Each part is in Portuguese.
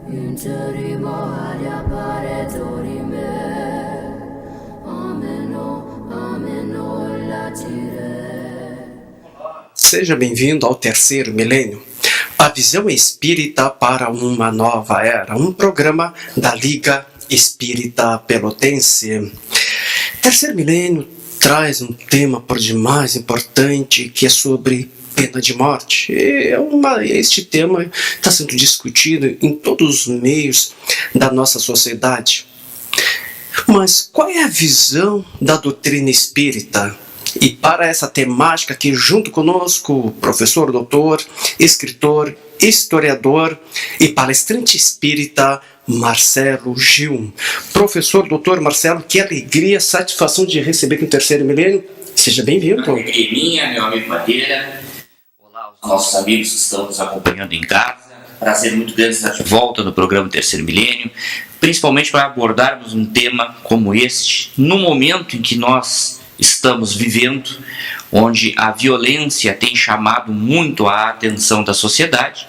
Interimo ad apparetorime, ameno latire. Seja bem-vindo ao Terceiro Milênio, a visão espírita para uma nova era, um programa da Liga Espírita Pelotense. Terceiro Milênio traz um tema por demais importante, que é sobre pena de morte. Este tema está sendo discutido em todos os meios da nossa sociedade. Mas qual é a visão da doutrina espírita? E para essa temática aqui junto conosco, o professor, doutor, escritor, historiador e palestrante espírita Marcelo Gil. Professor, doutor Marcelo, que alegria, satisfação de receber aqui no Terceiro Milênio. Seja bem-vindo. Alegria minha, meu amigo Madeira. Olá aos nossos amigos que estão nos acompanhando em casa. Prazer muito grande estar de volta no programa Terceiro Milênio, principalmente para abordarmos um tema como este, no momento em que nós estamos vivendo, onde a violência tem chamado muito a atenção da sociedade,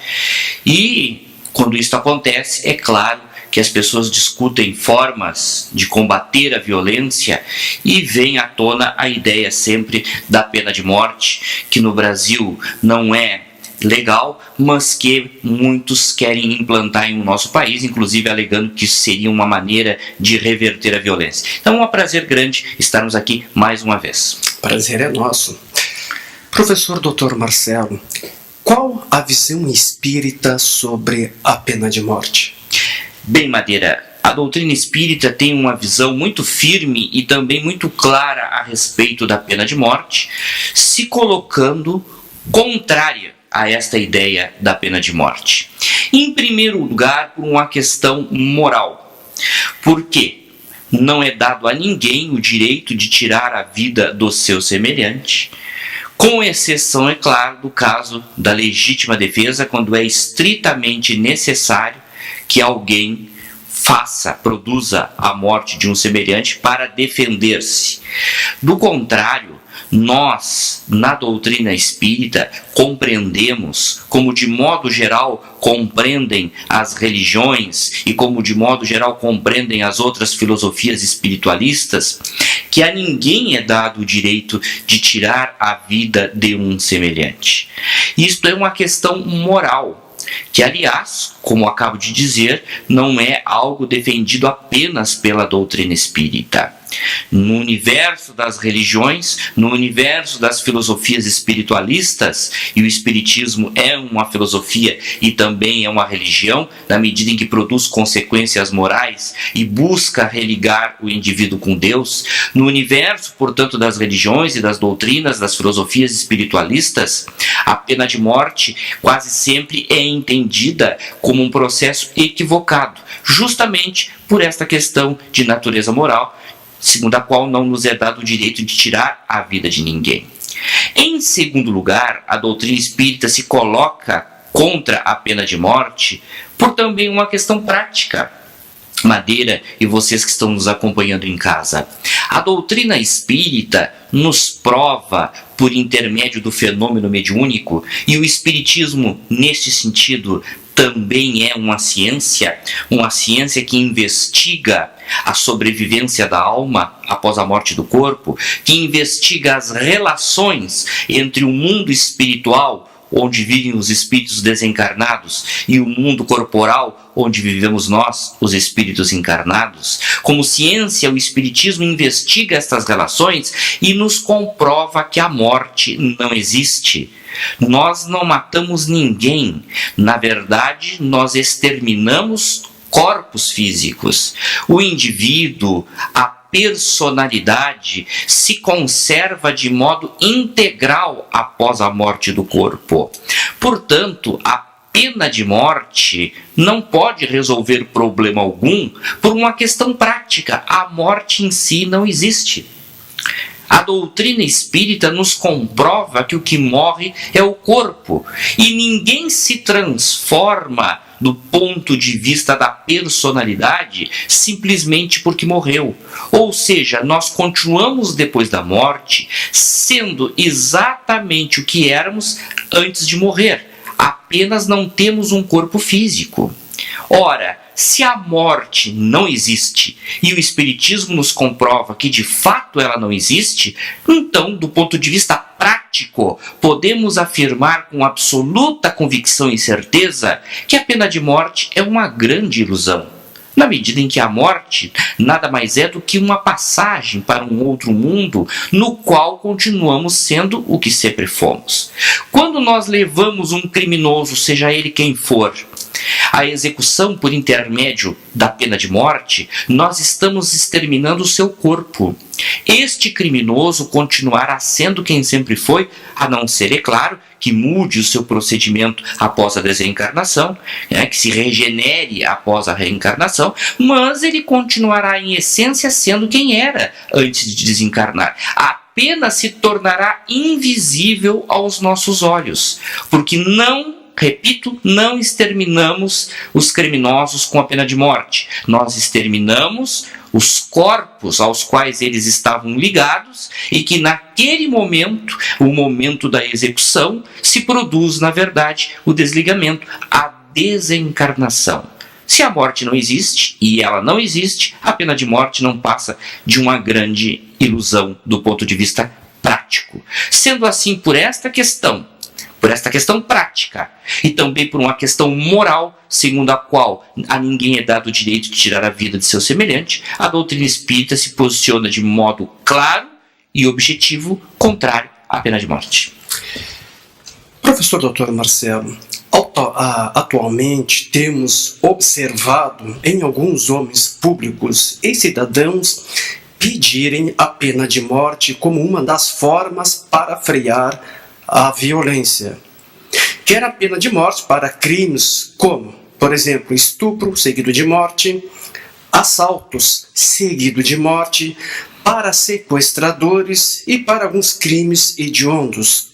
e quando isso acontece, é claro que as pessoas discutem formas de combater a violência e vem à tona a ideia sempre da pena de morte, que no Brasil não é legal, mas que muitos querem implantar em nosso país, inclusive alegando que isso seria uma maneira de reverter a violência. Então é um prazer grande estarmos aqui mais uma vez. Prazer é nosso. Professor Dr. Marcelo, qual a visão espírita sobre a pena de morte? Bem, Madeira, a doutrina espírita tem uma visão muito firme e também muito clara a respeito da pena de morte, se colocando contrária a esta ideia da pena de morte. Em primeiro lugar, por uma questão moral. Por quê? Não é dado a ninguém o direito de tirar a vida do seu semelhante, com exceção, é claro, do caso da legítima defesa, quando é estritamente necessário que alguém produza a morte de um semelhante para defender-se. Do contrário, nós, na doutrina espírita, compreendemos, como de modo geral compreendem as religiões e como de modo geral compreendem as outras filosofias espiritualistas, que a ninguém é dado o direito de tirar a vida de um semelhante. Isto é uma questão moral, que, aliás, como acabo de dizer, não é algo defendido apenas pela doutrina espírita. No universo das religiões, no universo das filosofias espiritualistas, e o espiritismo é uma filosofia e também é uma religião, na medida em que produz consequências morais e busca religar o indivíduo com Deus, no universo, portanto, das religiões e das doutrinas das filosofias espiritualistas, a pena de morte quase sempre é entendida como um processo equivocado, justamente por esta questão de natureza moral, segundo a qual não nos é dado o direito de tirar a vida de ninguém. Em segundo lugar, a doutrina espírita se coloca contra a pena de morte por também uma questão prática. Madeira e vocês que estão nos acompanhando em casa, a doutrina espírita nos prova por intermédio do fenômeno mediúnico, e o espiritismo, neste sentido, também é uma ciência que investiga a sobrevivência da alma após a morte do corpo, que investiga as relações entre o mundo espiritual, onde vivem os espíritos desencarnados, e o mundo corporal, onde vivemos nós, os espíritos encarnados. Como ciência, o espiritismo investiga estas relações e nos comprova que a morte não existe. Nós não matamos ninguém. Na verdade, nós exterminamos corpos físicos. O indivíduo, a personalidade, se conserva de modo integral após a morte do corpo. Portanto, a pena de morte não pode resolver problema algum por uma questão prática. A morte em si não existe. A doutrina espírita nos comprova que o que morre é o corpo, e ninguém se transforma do ponto de vista da personalidade simplesmente porque morreu. Ou seja, nós continuamos depois da morte sendo exatamente o que éramos antes de morrer, apenas não temos um corpo físico. Ora, se a morte não existe e o Espiritismo nos comprova que de fato ela não existe, então, do ponto de vista prático, podemos afirmar com absoluta convicção e certeza que a pena de morte é uma grande ilusão. Na medida em que a morte nada mais é do que uma passagem para um outro mundo no qual continuamos sendo o que sempre fomos. Quando nós levamos um criminoso, seja ele quem for, à execução por intermédio da pena de morte, nós estamos exterminando o seu corpo. Este criminoso continuará sendo quem sempre foi, a não ser, é claro, que mude o seu procedimento após a desencarnação, que se regenere após a reencarnação, mas ele continuará em essência sendo quem era antes de desencarnar. Apenas se tornará invisível aos nossos olhos, porque repito, não exterminamos os criminosos com a pena de morte. Nós exterminamos os corpos aos quais eles estavam ligados e que naquele momento, o momento da execução, se produz, na verdade, o desligamento, a desencarnação. Se a morte não existe, e ela não existe, a pena de morte não passa de uma grande ilusão do ponto de vista prático. Sendo assim, por esta questão prática e também por uma questão moral, segundo a qual a ninguém é dado o direito de tirar a vida de seu semelhante, a doutrina espírita se posiciona de modo claro e objetivo contrário à pena de morte. Professor Dr. Marcelo, atualmente temos observado em alguns homens públicos e cidadãos pedirem a pena de morte como uma das formas para frear a violência. Quer a pena de morte para crimes como, por exemplo, estupro seguido de morte, assaltos seguido de morte, para sequestradores e para alguns crimes hediondos.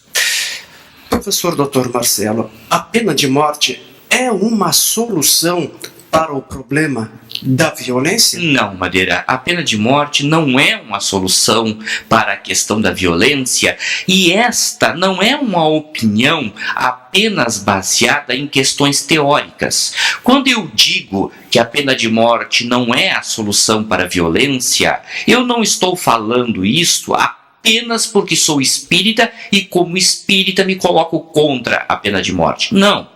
Professor Dr. Marcelo, a pena de morte é uma solução para o problema da violência? Não, Madeira, a pena de morte não é uma solução para a questão da violência, e esta não é uma opinião apenas baseada em questões teóricas. Quando eu digo que a pena de morte não é a solução para a violência, eu não estou falando isso apenas porque sou espírita e como espírita me coloco contra a pena de morte. Não.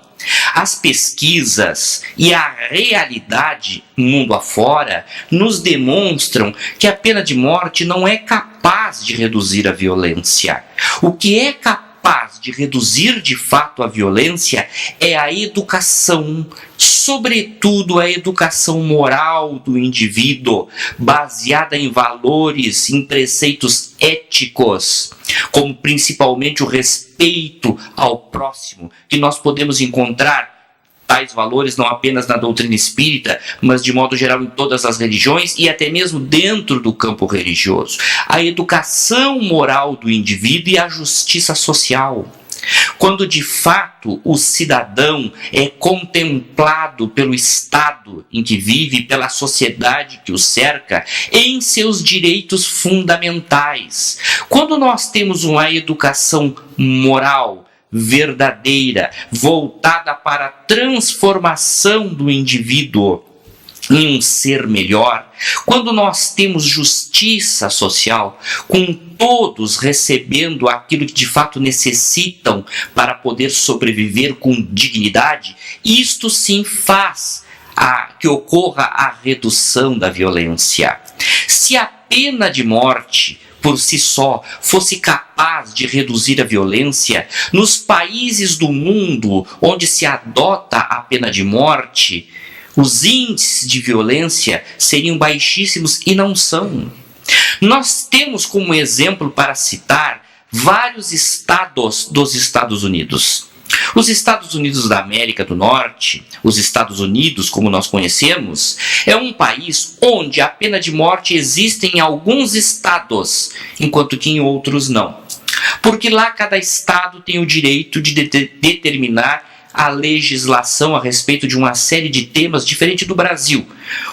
As pesquisas e a realidade mundo afora nos demonstram que a pena de morte não é capaz de reduzir a violência. O que é capaz de reduzir de fato a violência é a educação, sobretudo a educação moral do indivíduo, baseada em valores, em preceitos éticos, como principalmente o respeito ao próximo, que nós podemos encontrar tais valores não apenas na doutrina espírita, mas de modo geral em todas as religiões e até mesmo dentro do campo religioso. A educação moral do indivíduo e a justiça social. Quando de fato o cidadão é contemplado pelo Estado em que vive, pela sociedade que o cerca, em seus direitos fundamentais. Quando nós temos uma educação moral verdadeira, voltada para a transformação do indivíduo em um ser melhor, quando nós temos justiça social, com todos recebendo aquilo que de fato necessitam para poder sobreviver com dignidade, isto sim faz que ocorra a redução da violência. Se a pena de morte por si só fosse capaz de reduzir a violência, nos países do mundo onde se adota a pena de morte, os índices de violência seriam baixíssimos e não são. Nós temos como exemplo para citar vários estados dos Estados Unidos. Os Estados Unidos da América do Norte, os Estados Unidos como nós conhecemos, é um país onde a pena de morte existe em alguns estados, enquanto que em outros não. Porque lá cada estado tem o direito de determinar a legislação a respeito de uma série de temas diferente do Brasil,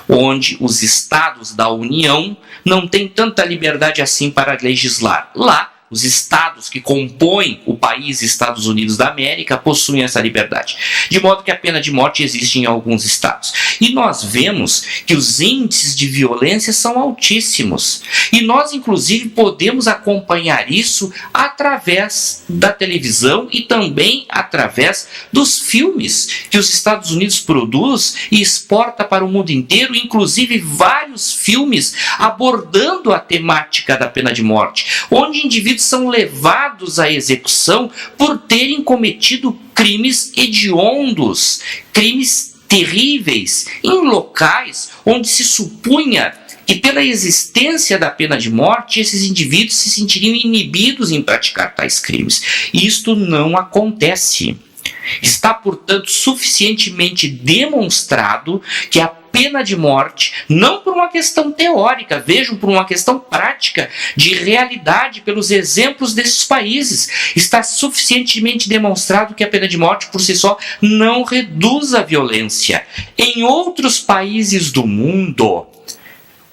onde os estados da União não têm tanta liberdade assim para legislar. Lá, os estados que compõem o país Estados Unidos da América possuem essa liberdade. De modo que a pena de morte existe em alguns estados. E nós vemos que os índices de violência são altíssimos. E nós, inclusive, podemos acompanhar isso através da televisão e também através dos filmes que os Estados Unidos produz e exporta para o mundo inteiro, inclusive vários filmes abordando a temática da pena de morte, onde indivíduos são levados à execução por terem cometido crimes hediondos, crimes terríveis, em locais onde se supunha que pela existência da pena de morte, esses indivíduos se sentiriam inibidos em praticar tais crimes. Isto não acontece. Está, portanto, suficientemente demonstrado que a pena de morte, não por uma questão teórica, vejam, por uma questão prática, de realidade, pelos exemplos desses países, está suficientemente demonstrado que a pena de morte, por si só, não reduz a violência. Em outros países do mundo,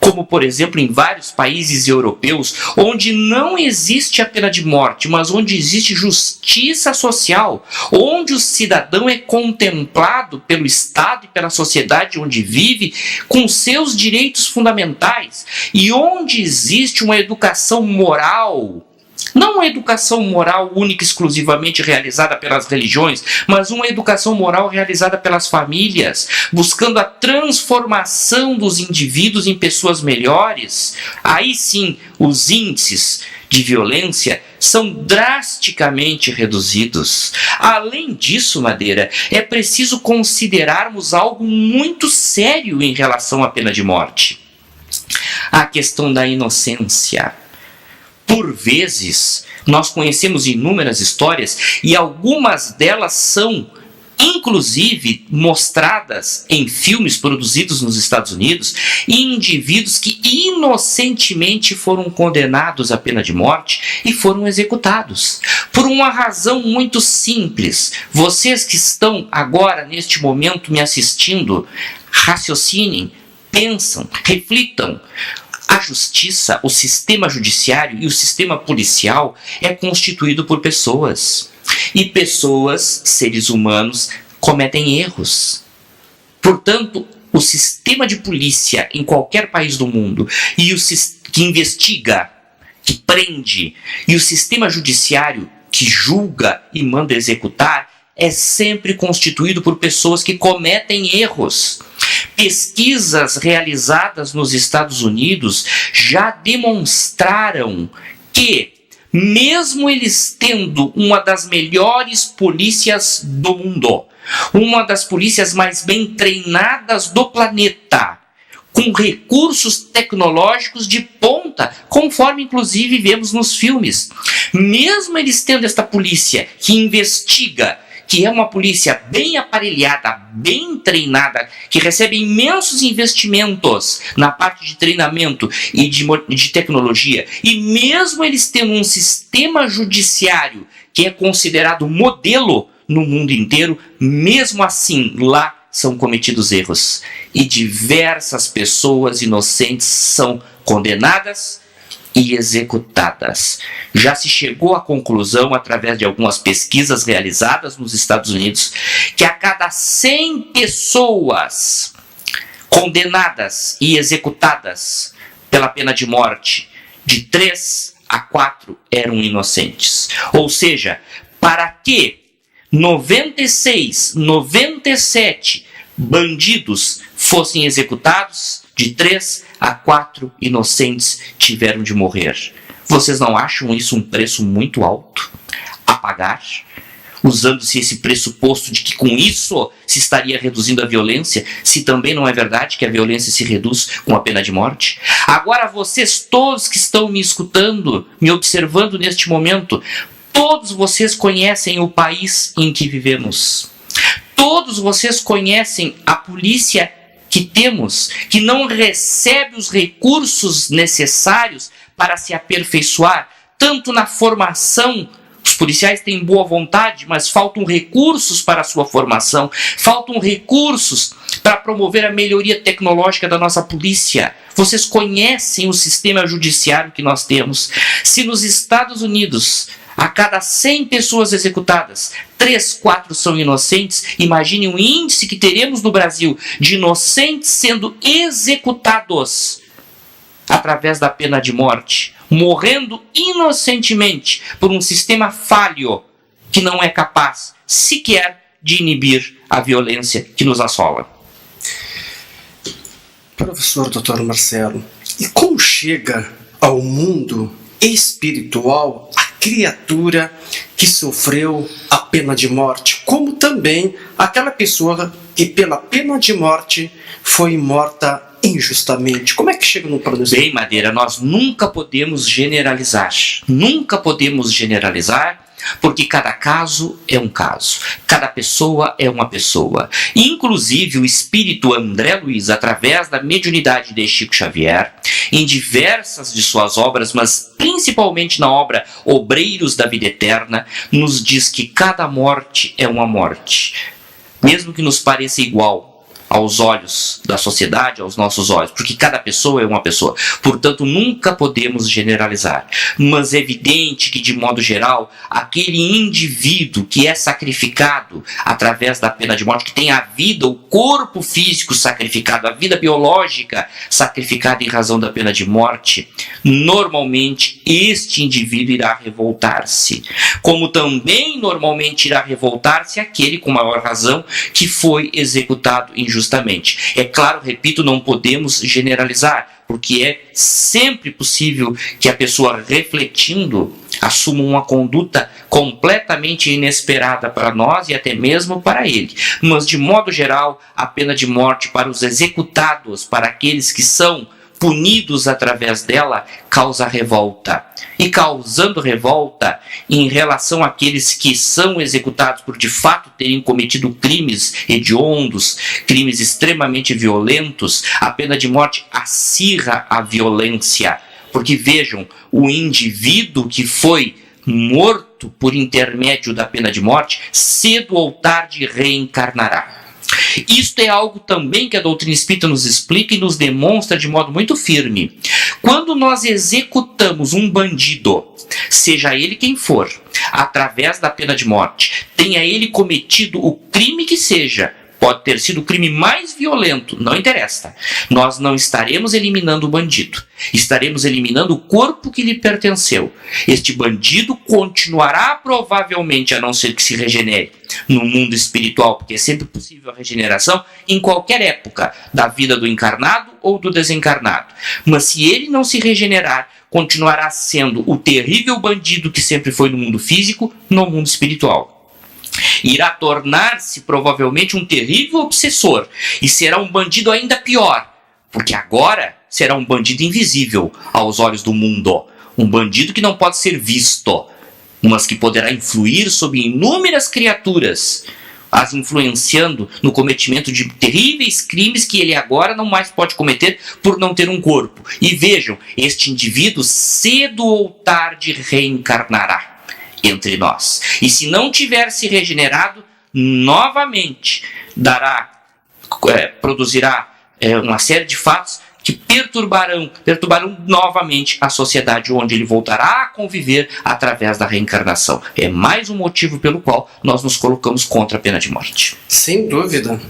como, por exemplo, em vários países europeus, onde não existe a pena de morte, mas onde existe justiça social, onde o cidadão é contemplado pelo Estado e pela sociedade onde vive com seus direitos fundamentais, e onde existe uma educação moral, não uma educação moral única e exclusivamente realizada pelas religiões, mas uma educação moral realizada pelas famílias, buscando a transformação dos indivíduos em pessoas melhores. Aí sim, os índices de violência são drasticamente reduzidos. Além disso, Madeira, é preciso considerarmos algo muito sério em relação à pena de morte: a questão da inocência. Por vezes, nós conhecemos inúmeras histórias e algumas delas são, inclusive, mostradas em filmes produzidos nos Estados Unidos, e indivíduos que inocentemente foram condenados à pena de morte e foram executados. Por uma razão muito simples. Vocês que estão agora, neste momento, me assistindo, raciocinem, pensam, reflitam. A justiça, o sistema judiciário e o sistema policial é constituído por pessoas. E pessoas, seres humanos, cometem erros. Portanto, o sistema de polícia em qualquer país do mundo e que investiga, que prende, e o sistema judiciário que julga e manda executar é sempre constituído por pessoas que cometem erros. Pesquisas realizadas nos Estados Unidos já demonstraram que, mesmo eles tendo uma das melhores polícias do mundo, uma das polícias mais bem treinadas do planeta, com recursos tecnológicos de ponta, conforme inclusive vemos nos filmes, mesmo eles tendo esta polícia que investiga, que é uma polícia bem aparelhada, bem treinada, que recebe imensos investimentos na parte de treinamento e de tecnologia, e mesmo eles tendo um sistema judiciário que é considerado modelo no mundo inteiro, mesmo assim lá são cometidos erros. E diversas pessoas inocentes são condenadas e executadas. Já se chegou à conclusão, através de algumas pesquisas realizadas nos Estados Unidos, que a cada 100 pessoas condenadas e executadas pela pena de morte, de 3 a 4 eram inocentes. Ou seja, para que 96, 97 bandidos fossem executados, de 3 a 4 inocentes tiveram de morrer. Vocês não acham isso um preço muito alto a pagar? Usando-se esse pressuposto de que com isso se estaria reduzindo a violência, se também não é verdade que a violência se reduz com a pena de morte? Agora vocês todos que estão me escutando, me observando neste momento, todos vocês conhecem o país em que vivemos. Todos vocês conhecem a polícia que temos, que não recebe os recursos necessários para se aperfeiçoar, tanto na formação Os policiais têm boa vontade, mas faltam recursos para a sua formação, faltam recursos para promover a melhoria tecnológica da nossa polícia. Vocês conhecem o sistema judiciário que nós temos. Se nos Estados Unidos, a cada 100 pessoas executadas, 3, 4 são inocentes, imagine o índice que teremos no Brasil de inocentes sendo executados através da pena de morte, morrendo inocentemente por um sistema falho que não é capaz sequer de inibir a violência que nos assola. Professor Dr. Marcelo, e como chega ao mundo espiritual a criatura que sofreu a pena de morte, como também aquela pessoa que pela pena de morte foi morta injustamente? Como é que chega no plano espiritual? Bem, Madeira, nós nunca podemos generalizar. Nunca podemos generalizar, porque cada caso é um caso. Cada pessoa é uma pessoa. Inclusive, o espírito André Luiz, através da mediunidade de Chico Xavier, em diversas de suas obras, mas principalmente na obra Obreiros da Vida Eterna, nos diz que cada morte é uma morte. Mesmo que nos pareça igual aos olhos da sociedade, aos nossos olhos, porque cada pessoa é uma pessoa. Portanto, nunca podemos generalizar. Mas é evidente que, de modo geral, aquele indivíduo que é sacrificado através da pena de morte, que tem a vida, o corpo físico sacrificado, a vida biológica sacrificada em razão da pena de morte, normalmente este indivíduo irá revoltar-se. Como também normalmente irá revoltar-se aquele, com maior razão, que foi executado injustamente. É claro, repito, não podemos generalizar, porque é sempre possível que a pessoa, refletindo, assuma uma conduta completamente inesperada para nós e até mesmo para ele. Mas, de modo geral, a pena de morte para os executados, para aqueles que são punidos através dela, causa revolta. E causando revolta em relação àqueles que são executados por de fato terem cometido crimes hediondos, crimes extremamente violentos, a pena de morte acirra a violência. Porque vejam, o indivíduo que foi morto por intermédio da pena de morte, cedo ou tarde reencarnará. Isto é algo também que a doutrina espírita nos explica e nos demonstra de modo muito firme. Quando nós executamos um bandido, seja ele quem for, através da pena de morte, tenha ele cometido o crime que seja, pode ter sido o crime mais violento, não interessa. Nós não estaremos eliminando o bandido. Estaremos eliminando o corpo que lhe pertenceu. Este bandido continuará provavelmente, a não ser que se regenere, no mundo espiritual, porque é sempre possível a regeneração em qualquer época da vida do encarnado ou do desencarnado. Mas se ele não se regenerar, continuará sendo o terrível bandido que sempre foi no mundo físico, no mundo espiritual. Irá tornar-se provavelmente um terrível obsessor e será um bandido ainda pior, porque agora será um bandido invisível aos olhos do mundo, um bandido que não pode ser visto, mas que poderá influir sobre inúmeras criaturas, as influenciando no cometimento de terríveis crimes que ele agora não mais pode cometer por não ter um corpo. E vejam, este indivíduo cedo ou tarde reencarnará entre nós. E se não tiver se regenerado, novamente produzirá uma série de fatos que perturbarão novamente a sociedade, onde ele voltará a conviver através da reencarnação. É mais um motivo pelo qual nós nos colocamos contra a pena de morte. Sem dúvida.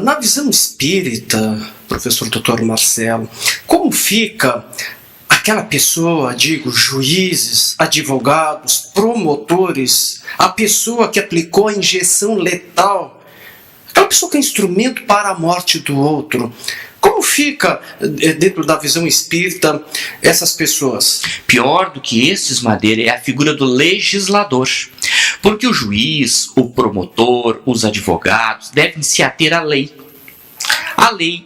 Na visão espírita, professor Dr. Marcelo, como fica aquela pessoa, juízes, advogados, promotores, a pessoa que aplicou a injeção letal, aquela pessoa que é instrumento para a morte do outro? Como fica, dentro da visão espírita, essas pessoas? Pior do que esses, Madeira, é a figura do legislador. Porque o juiz, o promotor, os advogados devem se ater à lei.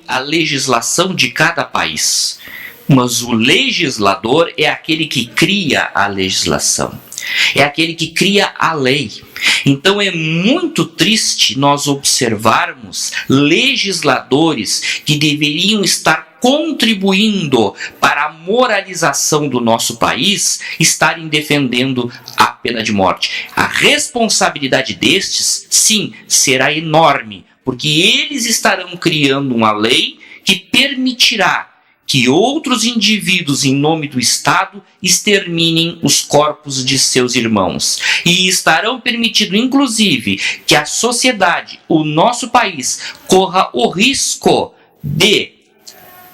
A legislação de cada país. Mas o legislador é aquele que cria a legislação. É aquele que cria a lei. Então é muito triste nós observarmos legisladores que deveriam estar contribuindo para a moralização do nosso país, estarem defendendo a pena de morte. A responsabilidade destes, sim, será enorme, porque eles estarão criando uma lei que permitirá que outros indivíduos, em nome do Estado, exterminem os corpos de seus irmãos. E estarão permitindo, inclusive, que a sociedade, o nosso país, corra o risco de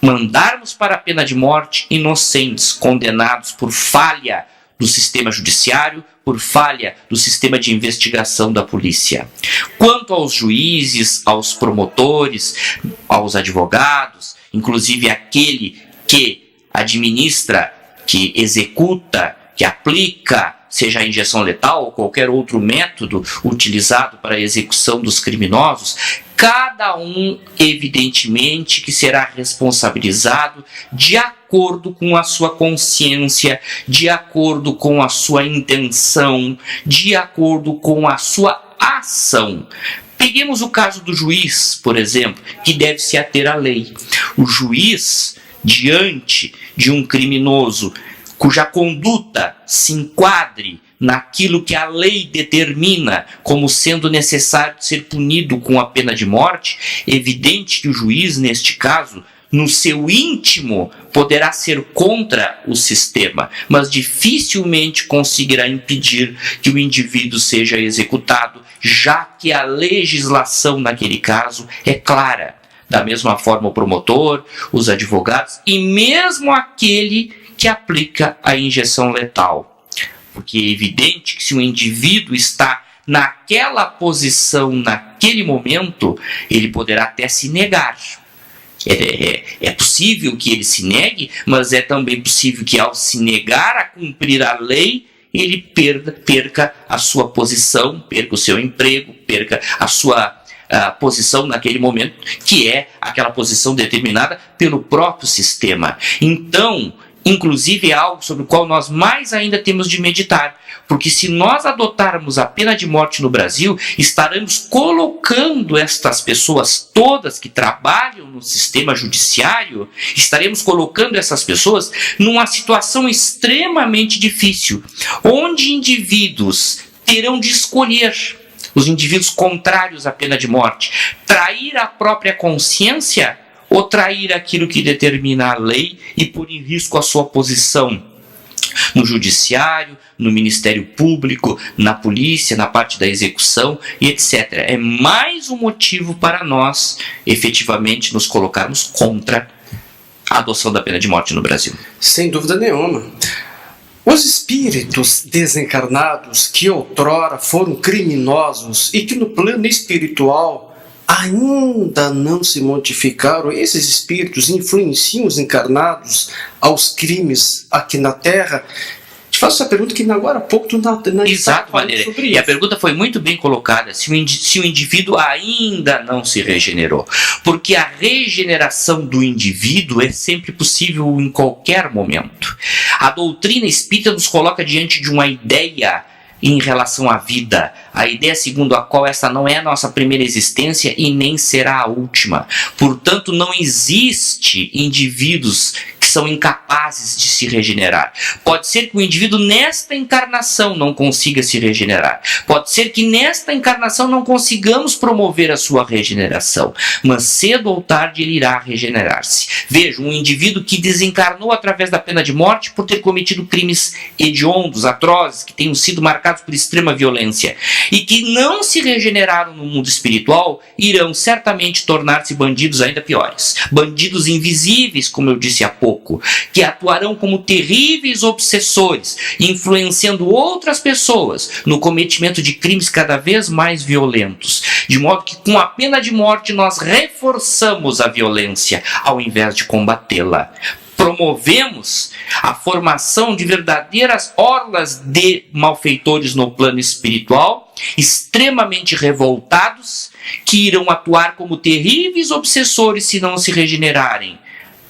mandarmos para a pena de morte inocentes condenados por falha do sistema judiciário, por falha do sistema de investigação da polícia. Quanto aos juízes, aos promotores, aos advogados, inclusive aquele que administra, que executa, que aplica, seja a injeção letal ou qualquer outro método utilizado para a execução dos criminosos, cada um, evidentemente, que será responsabilizado de acordo com a sua consciência, de acordo com a sua intenção, de acordo com a sua ação. Peguemos o caso do juiz, por exemplo, que deve se ater à lei. O juiz, diante de um criminoso cuja conduta se enquadre naquilo que a lei determina como sendo necessário ser punido com a pena de morte, é evidente que o juiz, neste caso, no seu íntimo, poderá ser contra o sistema, mas dificilmente conseguirá impedir que o indivíduo seja executado, já que a legislação naquele caso é clara. Da mesma forma o promotor, os advogados e mesmo aquele que aplica a injeção letal. Porque é evidente que se um indivíduo está naquela posição, naquele momento, ele poderá até se negar. É possível que ele se negue, mas é também possível que ao se negar a cumprir a lei, ele perca a sua posição, perca o seu emprego, perca a sua posição naquele momento, que é aquela posição determinada pelo próprio sistema. Então, inclusive é algo sobre o qual nós mais ainda temos de meditar, porque se nós adotarmos a pena de morte no Brasil, estaremos colocando estas pessoas todas que trabalham no sistema judiciário, estaremos colocando essas pessoas numa situação extremamente difícil, onde indivíduos terão de escolher, os indivíduos contrários à pena de morte, trair a própria consciência ou trair aquilo que determina a lei e pôr em risco a sua posição no judiciário, no Ministério Público, na polícia, na parte da execução e etc. É mais um motivo para nós efetivamente nos colocarmos contra a adoção da pena de morte no Brasil. Sem dúvida nenhuma. Os espíritos desencarnados que outrora foram criminosos e que no plano espiritual ainda não se modificaram, esses espíritos influenciam os encarnados aos crimes aqui na Terra? Te faço essa pergunta que agora há pouco tu não Exato, Valéria. E a pergunta foi muito bem colocada, se o indivíduo ainda não se regenerou. Porque a regeneração do indivíduo é sempre possível em qualquer momento. A doutrina espírita nos coloca diante de uma ideia em relação à vida, a ideia segundo a qual essa não é a nossa primeira existência e nem será a última. Portanto, não existe indivíduos que são incapazes de se regenerar. Pode ser que o indivíduo nesta encarnação não consiga se regenerar. Pode ser que nesta encarnação não consigamos promover a sua regeneração, mas cedo ou tarde ele irá regenerar-se. Veja, um indivíduo que desencarnou através da pena de morte por ter cometido crimes hediondos, atrozes, que tenham sido marcados por extrema violência e que não se regeneraram no mundo espiritual, irão certamente tornar-se bandidos ainda piores. Bandidos invisíveis, como eu disse há pouco, que atuarão como terríveis obsessores, influenciando outras pessoas no cometimento de crimes cada vez mais violentos. De modo que com a pena de morte nós reforçamos a violência ao invés de combatê-la. Promovemos a formação de verdadeiras orlas de malfeitores no plano espiritual, extremamente revoltados, que irão atuar como terríveis obsessores se não se regenerarem,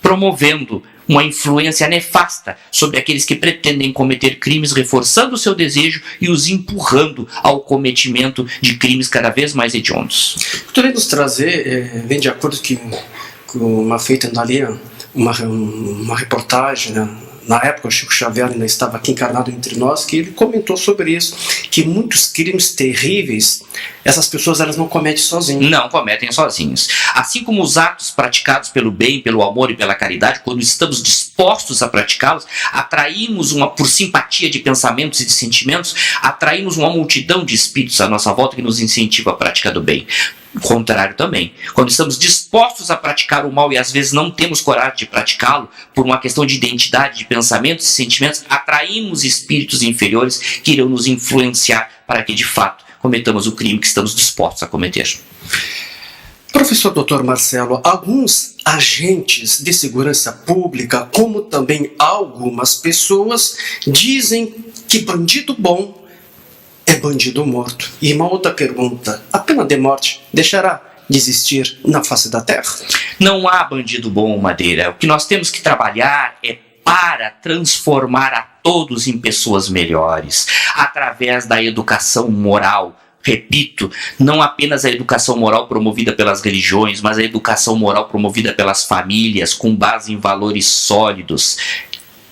promovendo uma influência nefasta sobre aqueles que pretendem cometer crimes, reforçando o seu desejo e os empurrando ao cometimento de crimes cada vez mais hediondos. Poderia nos trazer, vem de acordo com uma feita ali, uma reportagem, né? Na época o Chico Xavier ainda estava aqui encarnado entre nós, que ele comentou sobre isso, que muitos crimes terríveis, essas pessoas elas não cometem sozinhas. Não cometem sozinhos. Assim como os atos praticados pelo bem, pelo amor e pela caridade, quando estamos dispostos a praticá-los, atraímos por simpatia de pensamentos e de sentimentos, atraímos uma multidão de espíritos à nossa volta que nos incentiva a prática do bem. O contrário também. Quando estamos dispostos a praticar o mal e às vezes não temos coragem de praticá-lo, por uma questão de identidade, de pensamentos e sentimentos, atraímos espíritos inferiores que irão nos influenciar para que de fato cometamos o crime que estamos dispostos a cometer. Professor Dr. Marcelo, alguns agentes de segurança pública, como também algumas pessoas, dizem que bandido bom é bandido morto. E uma outra pergunta, a pena de morte deixará de existir na face da terra? Não há bandido bom, Madeira. O que nós temos que trabalhar é para transformar a todos em pessoas melhores, através da educação moral. Repito, não apenas a educação moral promovida pelas religiões, mas a educação moral promovida pelas famílias, com base em valores sólidos.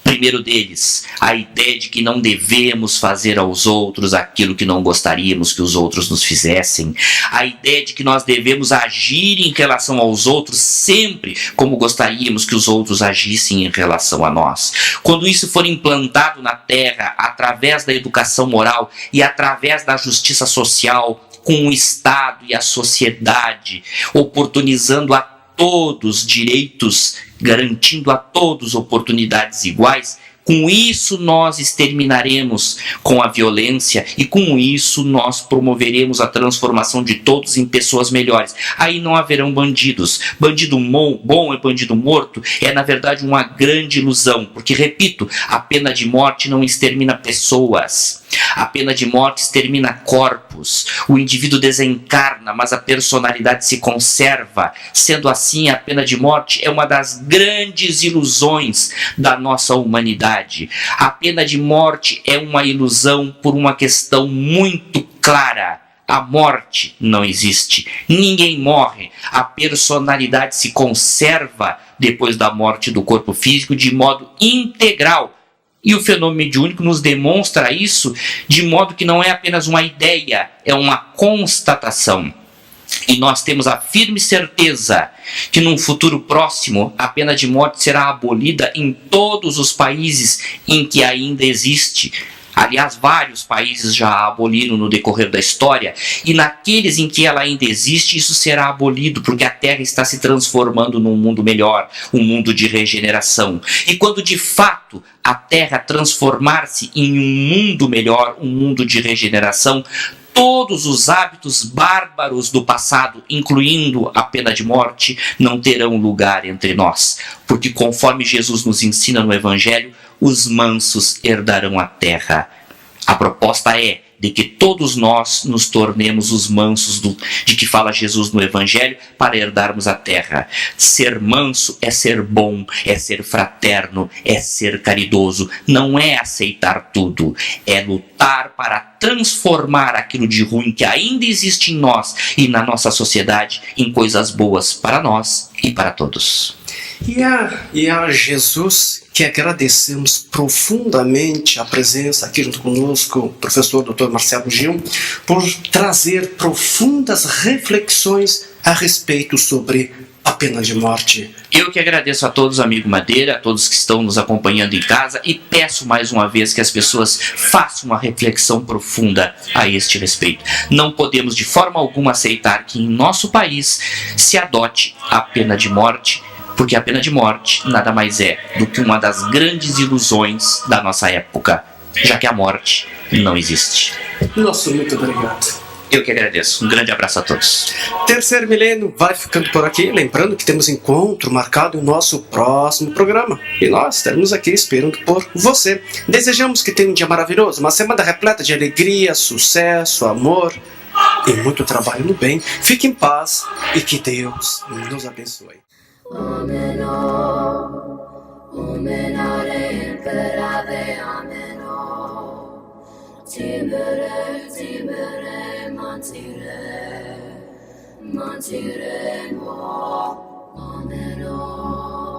Primeiro deles, a ideia de que não devemos fazer aos outros aquilo que não gostaríamos que os outros nos fizessem. A ideia de que nós devemos agir em relação aos outros sempre como gostaríamos que os outros agissem em relação a nós. Quando isso for implantado na Terra através da educação moral e através da justiça social, com o Estado e a sociedade, oportunizando a todos direitos, garantindo a todos oportunidades iguais, com isso nós exterminaremos com a violência e com isso nós promoveremos a transformação de todos em pessoas melhores. Aí não haverão bandidos. Bandido bom é bandido morto é na verdade uma grande ilusão, porque repito, a pena de morte não extermina pessoas. A pena de morte extermina corpos. O indivíduo desencarna, mas a personalidade se conserva. Sendo assim, a pena de morte é uma das grandes ilusões da nossa humanidade. A pena de morte é uma ilusão por uma questão muito clara. A morte não existe. Ninguém morre. A personalidade se conserva depois da morte do corpo físico de modo integral. E o fenômeno mediúnico nos demonstra isso de modo que não é apenas uma ideia, é uma constatação. E nós temos a firme certeza que num futuro próximo a pena de morte será abolida em todos os países em que ainda existe. Aliás, vários países já a aboliram no decorrer da história, e naqueles em que ela ainda existe, isso será abolido, porque a Terra está se transformando num mundo melhor, um mundo de regeneração. E quando de fato a Terra transformar-se em um mundo melhor, um mundo de regeneração, todos os hábitos bárbaros do passado, incluindo a pena de morte, não terão lugar entre nós, porque conforme Jesus nos ensina no Evangelho, os mansos herdarão a terra. A proposta é de que todos nós nos tornemos os mansos de que fala Jesus no Evangelho para herdarmos a terra. Ser manso é ser bom, é ser fraterno, é ser caridoso. Não é aceitar tudo, é lutar para transformar aquilo de ruim que ainda existe em nós e na nossa sociedade em coisas boas para nós e para todos. E a Jesus que agradecemos profundamente a presença aqui junto conosco, o professor Dr. Marcelo Gil, por trazer profundas reflexões a respeito sobre a pena de morte. Eu que agradeço a todos, amigo Madeira, a todos que estão nos acompanhando em casa, e peço mais uma vez que as pessoas façam uma reflexão profunda a este respeito. Não podemos de forma alguma aceitar que em nosso país se adote a pena de morte, porque a pena de morte nada mais é do que uma das grandes ilusões da nossa época, já que a morte não existe. Nosso muito obrigado. Eu que agradeço. Um grande abraço a todos. Terceiro Milênio vai ficando por aqui, lembrando que temos encontro marcado no nosso próximo programa. E nós estaremos aqui esperando por você. Desejamos que tenha um dia maravilhoso, uma semana repleta de alegria, sucesso, amor e muito trabalho no bem. Fique em paz e que Deus nos abençoe. Ameno, umenare imperave ameno, timere, mantire mo, ameno.